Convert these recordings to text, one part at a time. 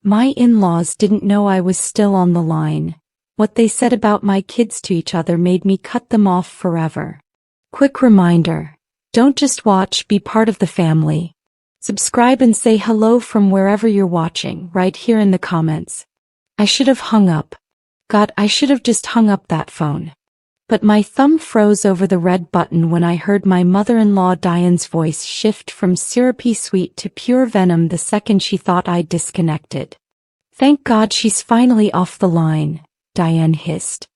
My in-laws didn't know I was still on the line. What they said about my kids to each other made me cut them off forever. Quick reminder. Don't just watch, be part of the family. Subscribe and say hello from wherever you're watching, right here in the comments. I should have hung up. God, I should have just hung up that phone. But my thumb froze over the red button when I heard my mother-in-law Diane's voice shift from syrupy sweet to pure venom the second she thought I'd disconnected. Thank God she's finally off the line, Diane hissed.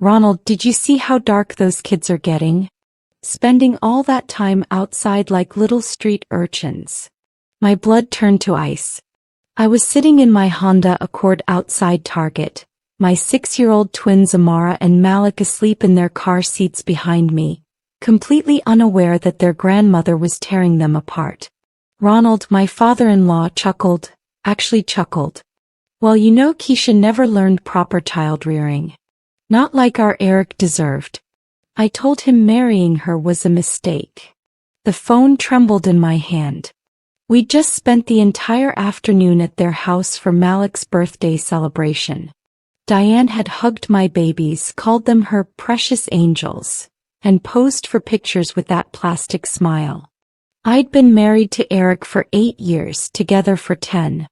Ronald, did you see how dark those kids are getting? Spending all that time outside like little street urchins. My blood turned to ice. I was sitting in my Honda Accord outside Target, my 6-year-old twins Amara and Malik asleep in their car seats behind me, completely unaware that their grandmother was tearing them apart. Ronald, my father-in-law, chuckled. Well, you know Keisha never learned proper child-rearing. Not like our Eric deserved. I told him marrying her was a mistake. The phone trembled in my hand. We'd just spent the entire afternoon at their house for Malik's birthday celebration. Diane had hugged my babies, called them her precious angels, and posed for pictures with that plastic smile. I'd been married to Eric for 8 years, together for 10.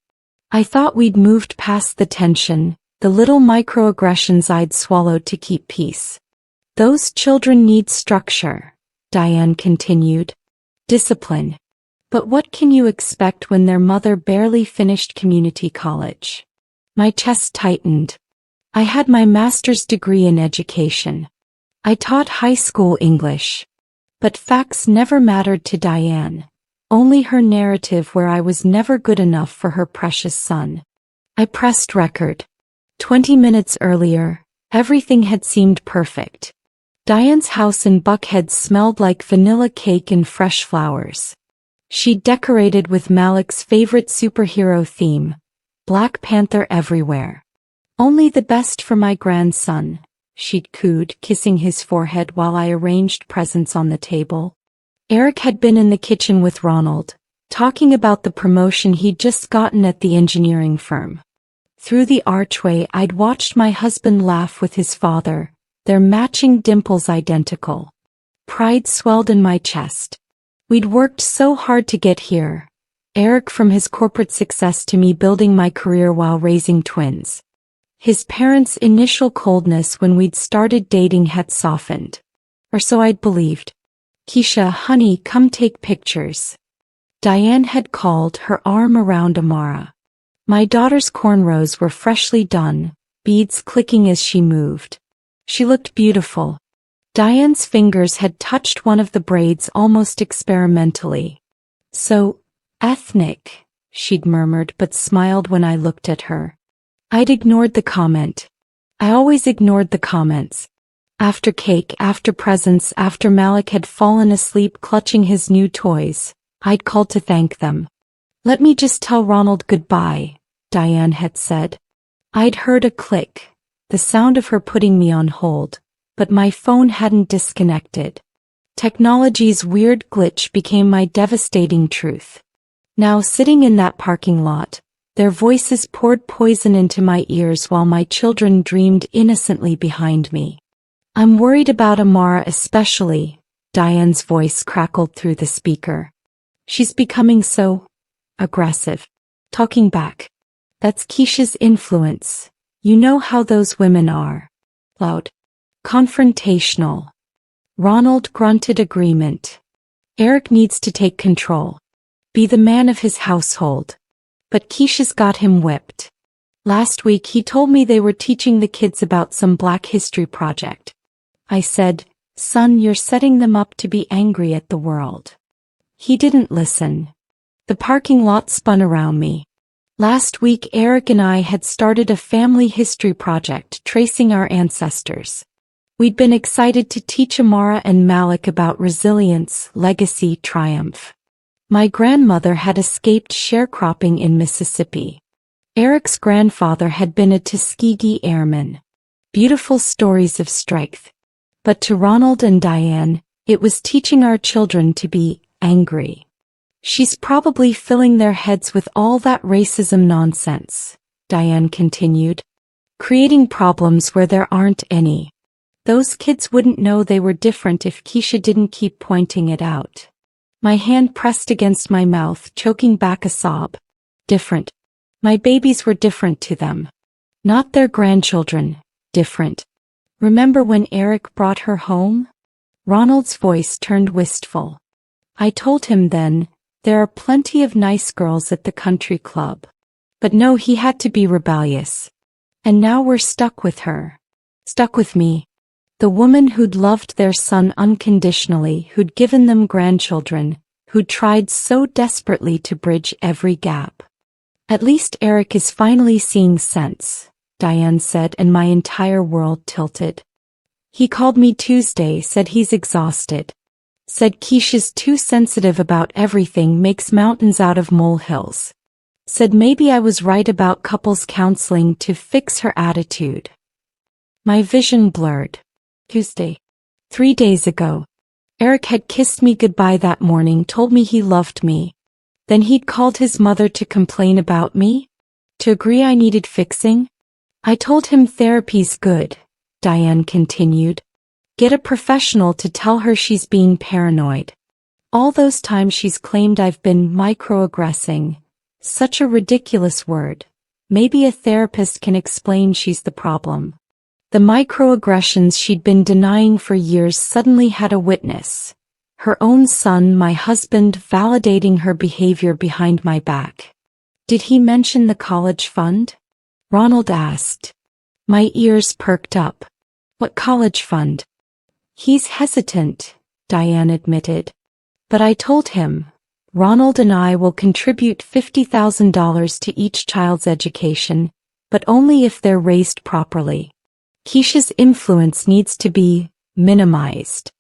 I thought we'd moved past the tension, the little microaggressions I'd swallowed to keep peace. Those children need structure, Diane continued. Discipline. But what can you expect when their mother barely finished community college? My chest tightened. I had my master's degree in education. I taught high school English. But facts never mattered to Diane. Only her narrative where I was never good enough for her precious son. I pressed record. 20 minutes earlier, everything had seemed perfect. Diane's house in Buckhead smelled like vanilla cake and fresh flowers. She'd decorated with Malik's favorite superhero theme, Black Panther everywhere. Only the best for my grandson, she'd cooed, kissing his forehead while I arranged presents on the table. Eric had been in the kitchen with Ronald, talking about the promotion he'd just gotten at the engineering firm. Through the archway I'd watched my husband laugh with his father, their matching dimples identical. Pride swelled in my chest. We'd worked so hard to get here. Eric, from his corporate success to me building my career while raising twins. His parents' initial coldness when we'd started dating had softened. Or so I'd believed. Keisha, honey, come take pictures. Diane had called, her arm around Amara. My daughter's cornrows were freshly done, beads clicking as she moved. She looked beautiful. Diane's fingers had touched one of the braids almost experimentally. So ethnic, she'd murmured but smiled when I looked at her. I'd ignored the comment. I always ignored the comments. After cake, after presents, after Malik had fallen asleep clutching his new toys, I'd called to thank them. Let me just tell Ronald goodbye, Diane had said. I'd heard a click, the sound of her putting me on hold, but my phone hadn't disconnected. Technology's weird glitch became my devastating truth. Now, sitting in that parking lot, their voices poured poison into my ears while my children dreamed innocently behind me. I'm worried about Amara especially, Diane's voice crackled through the speaker. She's becoming so aggressive. Talking back. That's Keisha's influence. You know how those women are. Loud. Confrontational. Ronald grunted agreement. Eric needs to take control. Be the man of his household. But Keisha's got him whipped. Last week he told me they were teaching the kids about some Black History project. I said, son, you're setting them up to be angry at the world. He didn't listen. The parking lot spun around me. Last week Eric and I had started a family history project tracing our ancestors. We'd been excited to teach Amara and Malik about resilience, legacy, triumph. My grandmother had escaped sharecropping in Mississippi. Eric's grandfather had been a Tuskegee airman. Beautiful stories of strength. But to Ronald and Diane, it was teaching our children to be angry. She's probably filling their heads with all that racism nonsense, Diane continued. Creating problems where there aren't any. Those kids wouldn't know they were different if Keisha didn't keep pointing it out. My hand pressed against my mouth, choking back a sob. Different. My babies were different to them. Not their grandchildren. Different. Remember when Eric brought her home? Ronald's voice turned wistful. I told him then, there are plenty of nice girls at the country club. But no, he had to be rebellious. And now we're stuck with her. Stuck with me. The woman who'd loved their son unconditionally, who'd given them grandchildren, who'd tried so desperately to bridge every gap. At least Eric is finally seeing sense, Diane said, and my entire world tilted. He called me Tuesday, said he's exhausted. Said Keisha's too sensitive about everything, makes mountains out of molehills. Said maybe I was right about couples counseling to fix her attitude. My vision blurred. Tuesday. 3 days ago. Eric had kissed me goodbye that morning, told me he loved me. Then he'd called his mother to complain about me? To agree I needed fixing? I told him therapy's good, Diane continued. Get a professional to tell her she's being paranoid. All those times she's claimed I've been microaggressing. Such a ridiculous word. Maybe a therapist can explain she's the problem. The microaggressions she'd been denying for years suddenly had a witness. Her own son, my husband, validating her behavior behind my back. Did he mention the college fund? Ronald asked. My ears perked up. What college fund? He's hesitant, Diane admitted. But I told him, Ronald and I will contribute $50,000 to each child's education, but only if they're raised properly. Keisha's influence needs to be minimized.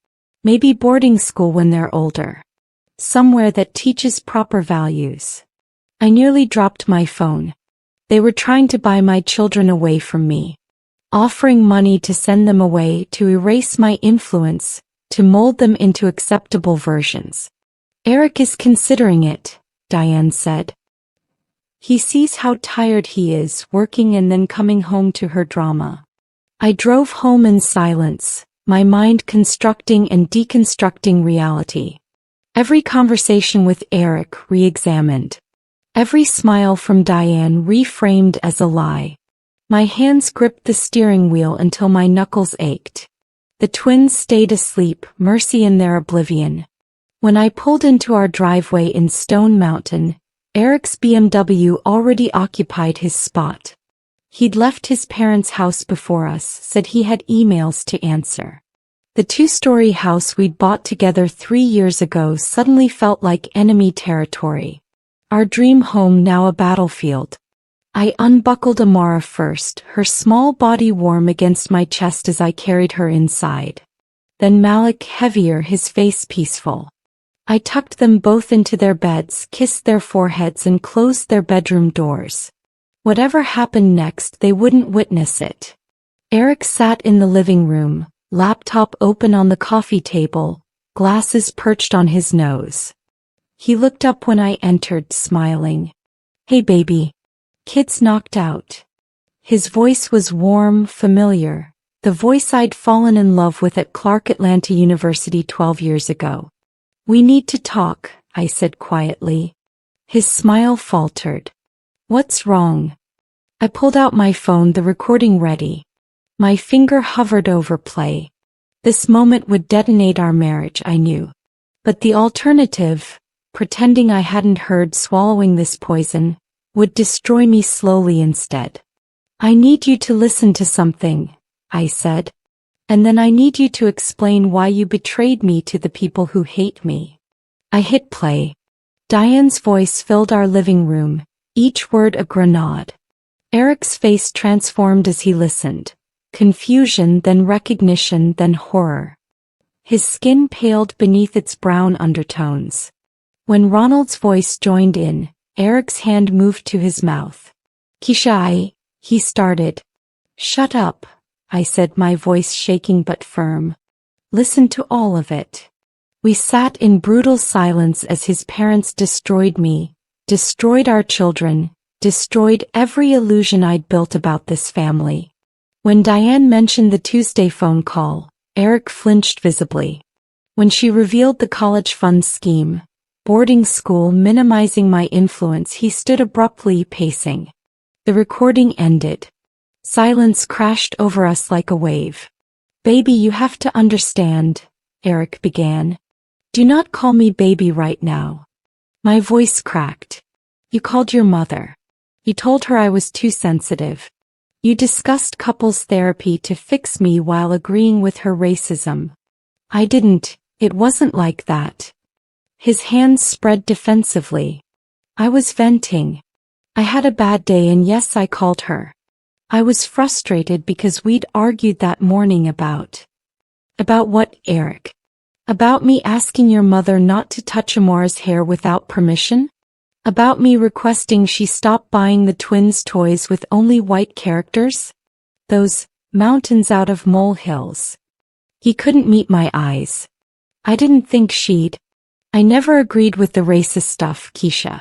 Maybe boarding school when they're older. Somewhere that teaches proper values. I nearly dropped my phone. They were trying to buy my children away from me. Offering money to send them away, to erase my influence, to mold them into acceptable versions. Eric is considering it, Diane said. He sees how tired he is, working and then coming home to her drama. I drove home in silence, my mind constructing and deconstructing reality. Every conversation with Eric re-examined. Every smile from Diane reframed as a lie. My hands gripped the steering wheel until my knuckles ached. The twins stayed asleep, mercy in their oblivion. When I pulled into our driveway in Stone Mountain, Eric's BMW already occupied his spot. He'd left his parents' house before us, said he had emails to answer. The 2-story house we'd bought together 3 years ago suddenly felt like enemy territory. Our dream home now a battlefield. I unbuckled Amara first, her small body warm against my chest as I carried her inside. Then Malik, heavier, his face peaceful. I tucked them both into their beds, kissed their foreheads and closed their bedroom doors. Whatever happened next, they wouldn't witness it. Eric sat in the living room, laptop open on the coffee table, glasses perched on his nose. He looked up when I entered, smiling. Hey baby. Kids knocked out. His voice was warm, familiar, the voice I'd fallen in love with at Clark Atlanta University 12 years ago. We need to talk, I said quietly. His smile faltered. What's wrong? I pulled out my phone, the recording ready. My finger hovered over play. This moment would detonate our marriage, I knew. But the alternative, pretending I hadn't heard, swallowing this poison, would destroy me slowly instead. I need you to listen to something, I said. And then I need you to explain why you betrayed me to the people who hate me. I hit play. Diane's voice filled our living room, each word a grenade. Eric's face transformed as he listened. Confusion, then recognition, then horror. His skin paled beneath its brown undertones. When Ronald's voice joined in, Eric's hand moved to his mouth. Keisha, he started. Shut up, I said, my voice shaking but firm. Listen to all of it. We sat in brutal silence as his parents destroyed me, destroyed our children, destroyed every illusion I'd built about this family. When Diane mentioned the Tuesday phone call, Eric flinched visibly. When she revealed the college fund scheme, boarding school minimizing my influence, he stood abruptly, pacing. The recording ended. Silence crashed over us like a wave. "Baby, you have to understand," Eric began. "Do not call me baby right now." My voice cracked. "You called your mother. You told her I was too sensitive. You discussed couples therapy to fix me while agreeing with her racism." "I didn't. It wasn't like that." His hands spread defensively. "I was venting. I had a bad day and yes, I called her. I was frustrated because we'd argued that morning about what, Eric? About me asking your mother not to touch Amora's hair without permission? About me requesting she stop buying the twins' toys with only white characters? Those mountains out of molehills." He couldn't meet my eyes. "I didn't think she'd. I never agreed with the racist stuff, Keisha.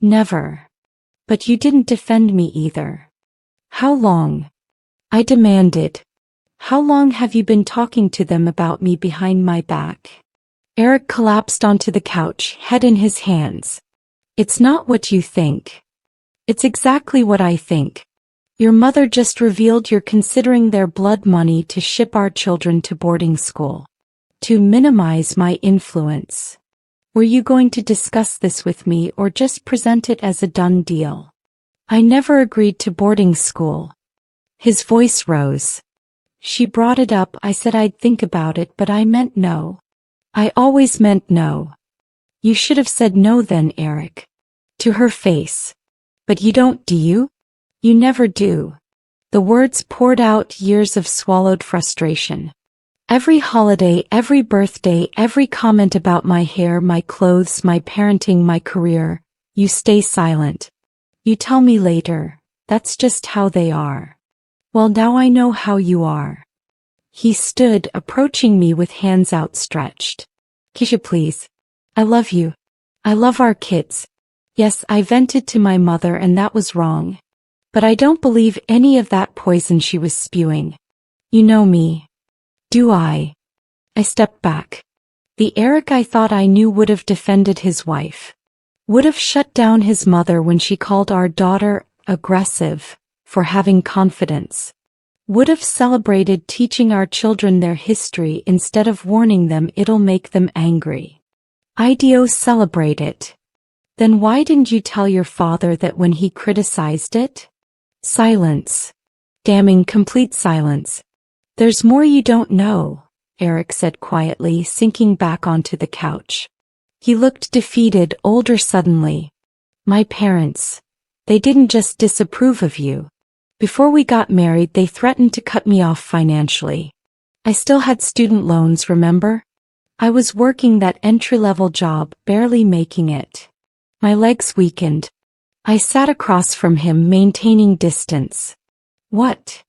Never. But you didn't defend me either." "How long?" I demanded. "How long have you been talking to them about me behind my back?" Eric collapsed onto the couch, head in his hands. "It's not what you think. It's exactly what I think. Your mother just revealed you're considering their blood money to ship our children to boarding school. To minimize my influence. Were you going to discuss this with me or just present it as a done deal?" "I never agreed to boarding school." His voice rose. "She brought it up, I said I'd think about it, but I meant no. I always meant no." "You should have said no then, Eric." To her face. "But you don't, do you? You never do." The words poured out, years of swallowed frustration. Every holiday, every birthday, every comment about my hair, my clothes, my parenting, my career, you stay silent. You tell me later, that's just how they are. Well, now I know how you are. He stood, approaching me with hands outstretched. "Keisha, please. I love you. I love our kids. Yes, I vented to my mother and that was wrong. But I don't believe any of that poison she was spewing. You know me. Do I?" I stepped back. The Eric I thought I knew would have defended his wife. Would have shut down his mother when she called our daughter aggressive for having confidence. Would have celebrated teaching our children their history instead of warning them it'll make them angry. I'd celebrate it. Then why didn't you tell your father that when he criticized it? Silence. Damning complete silence. "There's more you don't know," Eric said quietly, sinking back onto the couch. He looked defeated, older suddenly. "My parents. They didn't just disapprove of you. Before we got married, they threatened to cut me off financially. I still had student loans, remember? I was working that entry-level job, barely making it. My legs weakened. I sat across from him, maintaining distance. What?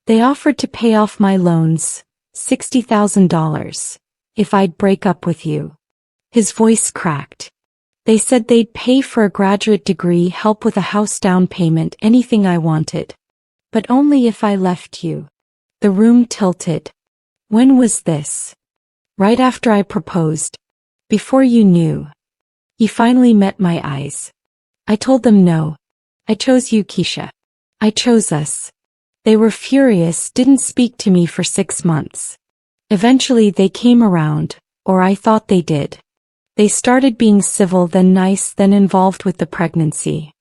They offered to pay off my loans, $60,000, if I'd break up with you." His voice cracked. "They said they'd pay for a graduate degree, help with a house down payment, anything I wanted. But only if I left you." The room tilted. "When was this?" "Right after I proposed. Before you knew." He finally met my eyes. "I told them no. I chose you, Keisha. I chose us." They were furious, didn't speak to me for 6 months. Eventually they came around, or I thought they did. They started being civil, then nice, then involved with the pregnancy.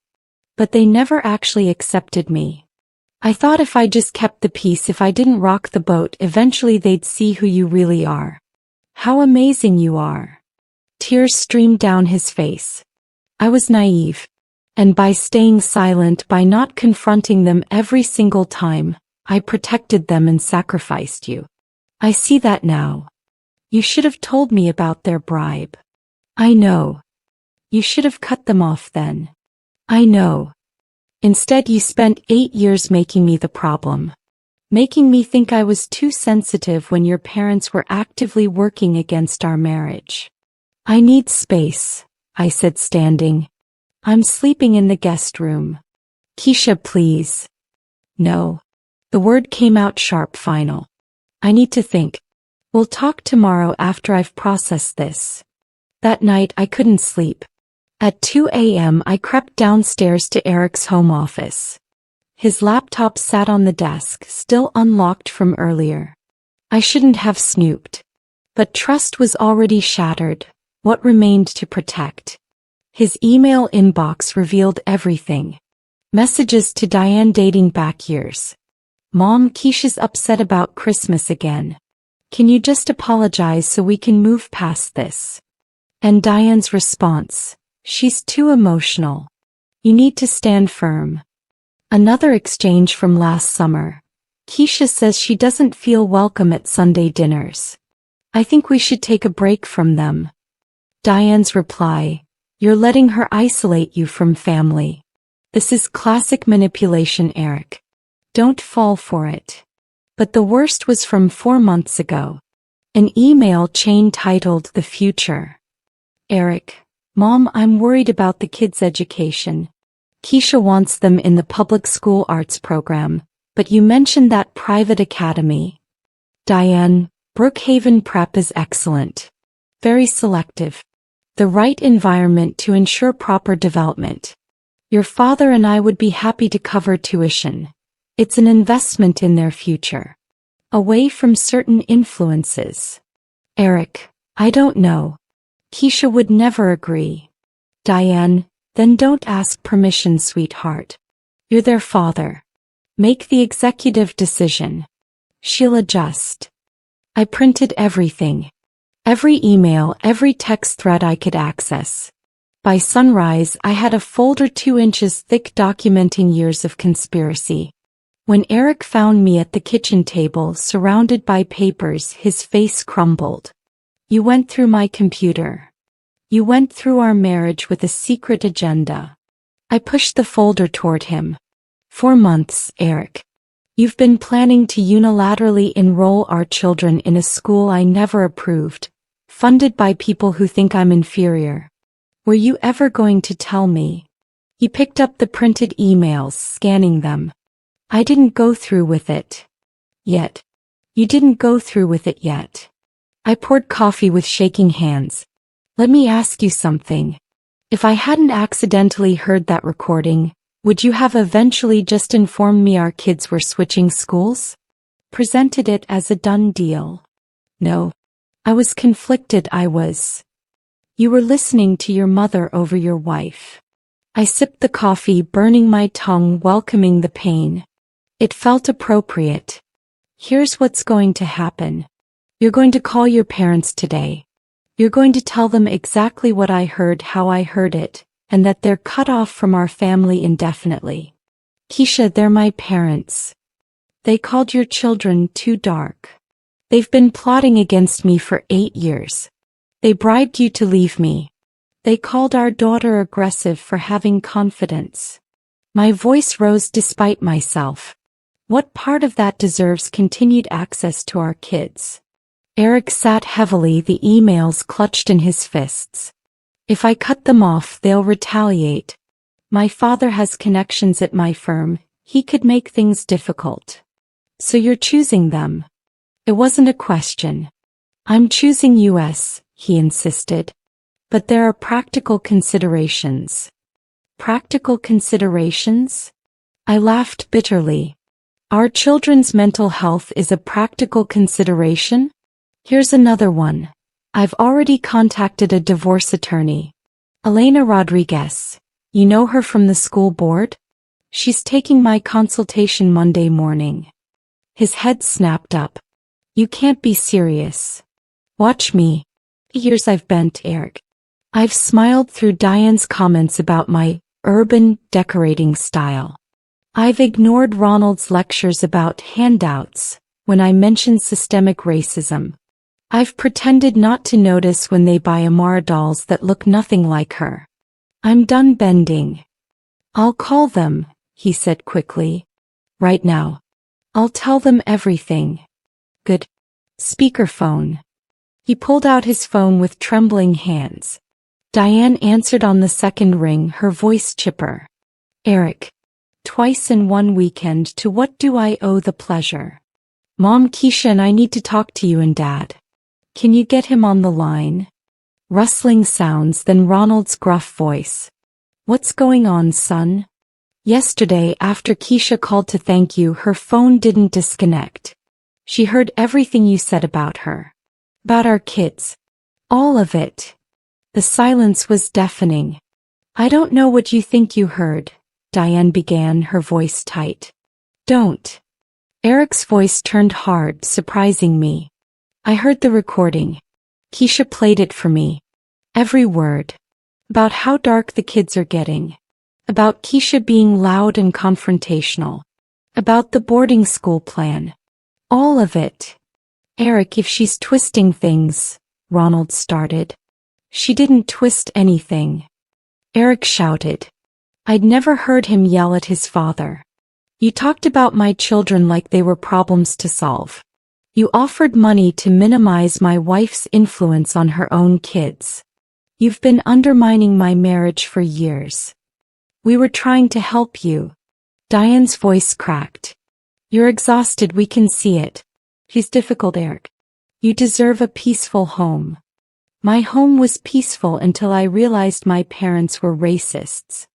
But they never actually accepted me. I thought if I just kept the peace, if I didn't rock the boat, eventually they'd see who you really are. How amazing you are. Tears streamed down his face. I was naive. And by staying silent, by not confronting them every single time, I protected them and sacrificed you. I see that now. You should have told me about their bribe. I know. You should have cut them off then. I know. Instead, you spent 8 years making me the problem. making me think I was too sensitive when your parents were actively working against our marriage. I need space, I said, standing. I'm sleeping in the guest room. Keisha, please. No. The word came out sharp, final. I need to think. We'll talk tomorrow after I've processed this. That night I couldn't sleep. At 2 a.m. I crept downstairs to Eric's home office. His laptop sat on the desk, still unlocked from earlier. I shouldn't have snooped. But trust was already shattered. What remained to protect? His email inbox revealed everything. Messages to Diane dating back years. Mom, Keisha's upset about Christmas again. Can you just apologize so we can move past this? And Diane's response. She's too emotional. You need to stand firm. Another exchange from last summer. Keisha says she doesn't feel welcome at Sunday dinners. I think we should take a break from them. Diane's reply. You're letting her isolate you from family. This is classic manipulation, Eric. Don't fall for it. But the worst was from 4 months ago. An email chain titled The Future. Eric. Mom, I'm worried about the kids' education. Keisha wants them in the public school arts program, but you mentioned that private academy. Diane. Brookhaven Prep is excellent. Very selective. The right environment to ensure proper development. Your father and I would be happy to cover tuition. It's an investment in their future. Away from certain influences. Eric. I don't know. Keisha would never agree. Diane. Then don't ask permission, sweetheart. You're their father. Make the executive decision. She'll adjust. I printed everything. Every email, every text thread I could access. By sunrise, I had a folder 2 inches thick documenting years of conspiracy. When Eric found me at the kitchen table surrounded by papers, his face crumbled. You went through my computer. You went through our marriage with a secret agenda. I pushed the folder toward him. 4 months, Eric. You've been planning to unilaterally enroll our children in a school I never approved, funded by people who think I'm inferior. Were you ever going to tell me? He picked up the printed emails, scanning them. I didn't go through with it. Yet. You didn't go through with it yet. I poured coffee with shaking hands. Let me ask you something. If I hadn't accidentally heard that recording, would you have eventually just informed me our kids were switching schools? Presented it as a done deal. No. I was conflicted. You were listening to your mother over your wife. I sipped the coffee, burning my tongue, welcoming the pain. It felt appropriate. Here's what's going to happen. You're going to call your parents today. You're going to tell them exactly what I heard, how I heard it, and that they're cut off from our family indefinitely. Keisha, they're my parents. They called your children too dark. They've been plotting against me for 8 years. They bribed you to leave me. They called our daughter aggressive for having confidence. My voice rose despite myself. What part of that deserves continued access to our kids? Eric sat heavily, the emails clutched in his fists. If I cut them off, they'll retaliate. My father has connections at my firm. He could make things difficult. So you're choosing them. It wasn't a question. I'm choosing US, he insisted. But there are practical considerations. Practical considerations? I laughed bitterly. Our children's mental health is a practical consideration? Here's another one. I've already contacted a divorce attorney. Elena Rodriguez. You know her from the school board? She's taking my consultation Monday morning. His head snapped up. You can't be serious. Watch me. Years I've bent, Eric. I've smiled through Diane's comments about my urban decorating style. I've ignored Ronald's lectures about handouts when I mentioned systemic racism. I've pretended not to notice when they buy Amara dolls that look nothing like her. I'm done bending. I'll call them, he said quickly. Right now. I'll tell them everything. Good. Speakerphone. He pulled out his phone with trembling hands. Diane answered on the second ring, her voice chipper. Eric. Twice in one weekend, to what do I owe the pleasure? Mom, Keisha and I need to talk to you and Dad. Can you get him on the line? Rustling sounds, then Ronald's gruff voice. What's going on, son? Yesterday, after Keisha called to thank you, her phone didn't disconnect. She heard everything you said about her. About our kids. All of it. The silence was deafening. I don't know what you think you heard, Diane began, her voice tight. Don't. Eric's voice turned hard, surprising me. I heard the recording. Keisha played it for me. Every word. About how dark the kids are getting. About Keisha being loud and confrontational. About the boarding school plan. All of it. Eric, if she's twisting things, Ronald started. She didn't twist anything. Eric shouted. I'd never heard him yell at his father. You talked about my children like they were problems to solve. You offered money to minimize my wife's influence on her own kids. You've been undermining my marriage for years. We were trying to help you. Diane's voice cracked. You're exhausted, we can see it. He's difficult, Eric. You deserve a peaceful home. My home was peaceful until I realized my parents were racists.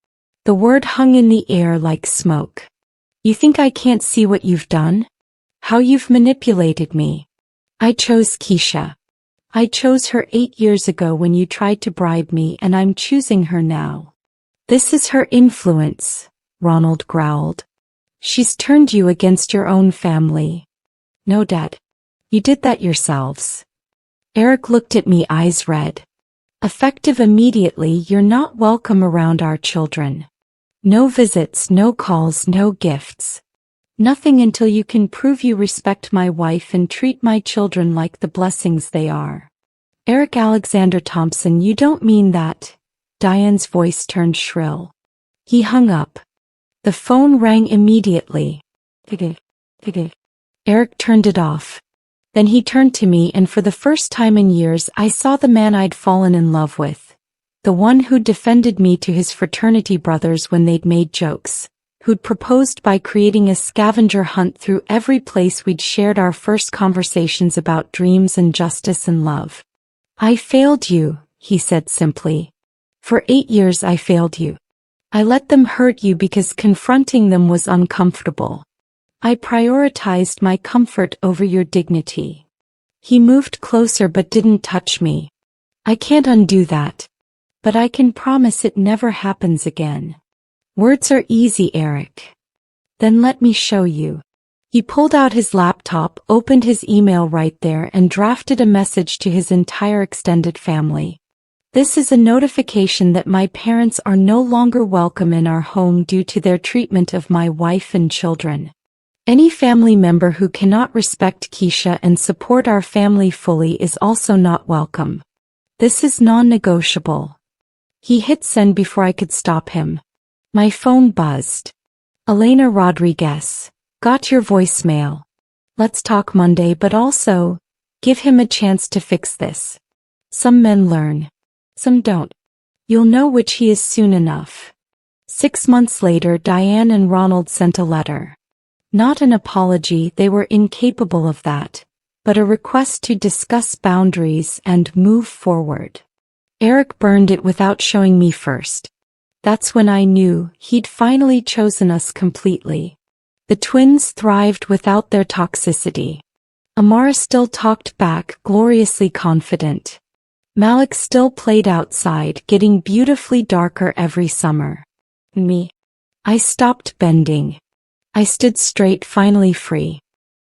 The word hung in the air like smoke. You think I can't see what you've done? How you've manipulated me. I chose Keisha. I chose her 8 years ago when you tried to bribe me, and I'm choosing her now. This is her influence, Ronald growled. She's turned you against your own family. No, Dad. You did that yourselves. Eric looked at me, eyes red. Effective immediately, you're not welcome around our children. No visits, no calls, no gifts. Nothing until you can prove you respect my wife and treat my children like the blessings they are. Eric Alexander Thompson, you don't mean that. Diane's voice turned shrill. He hung up. The phone rang immediately. Eric turned it off. Then he turned to me, and for the first time in years I saw the man I'd fallen in love with. The one who'd defended me to his fraternity brothers when they'd made jokes. Who'd proposed by creating a scavenger hunt through every place we'd shared our first conversations about dreams and justice and love. I failed you, he said simply. For 8 years I failed you. I let them hurt you because confronting them was uncomfortable. I prioritized my comfort over your dignity. He moved closer but didn't touch me. I can't undo that. But I can promise it never happens again. Words are easy, Eric. Then let me show you. He pulled out his laptop, opened his email right there, and drafted a message to his entire extended family. This is a notification that my parents are no longer welcome in our home due to their treatment of my wife and children. Any family member who cannot respect Keisha and support our family fully is also not welcome. This is non-negotiable. He hit send before I could stop him. My phone buzzed. Elena Rodriguez. Got your voicemail. Let's talk Monday, but also, give him a chance to fix this. Some men learn. Some don't. You'll know which he is soon enough. 6 months later, Diane and Ronald sent a letter. Not an apology, they were incapable of that, but a request to discuss boundaries and move forward. Eric burned it without showing me first. That's when I knew he'd finally chosen us completely. The twins thrived without their toxicity. Amara still talked back, gloriously confident. Malik still played outside, getting beautifully darker every summer. Me. I stopped bending. I stood straight, finally free.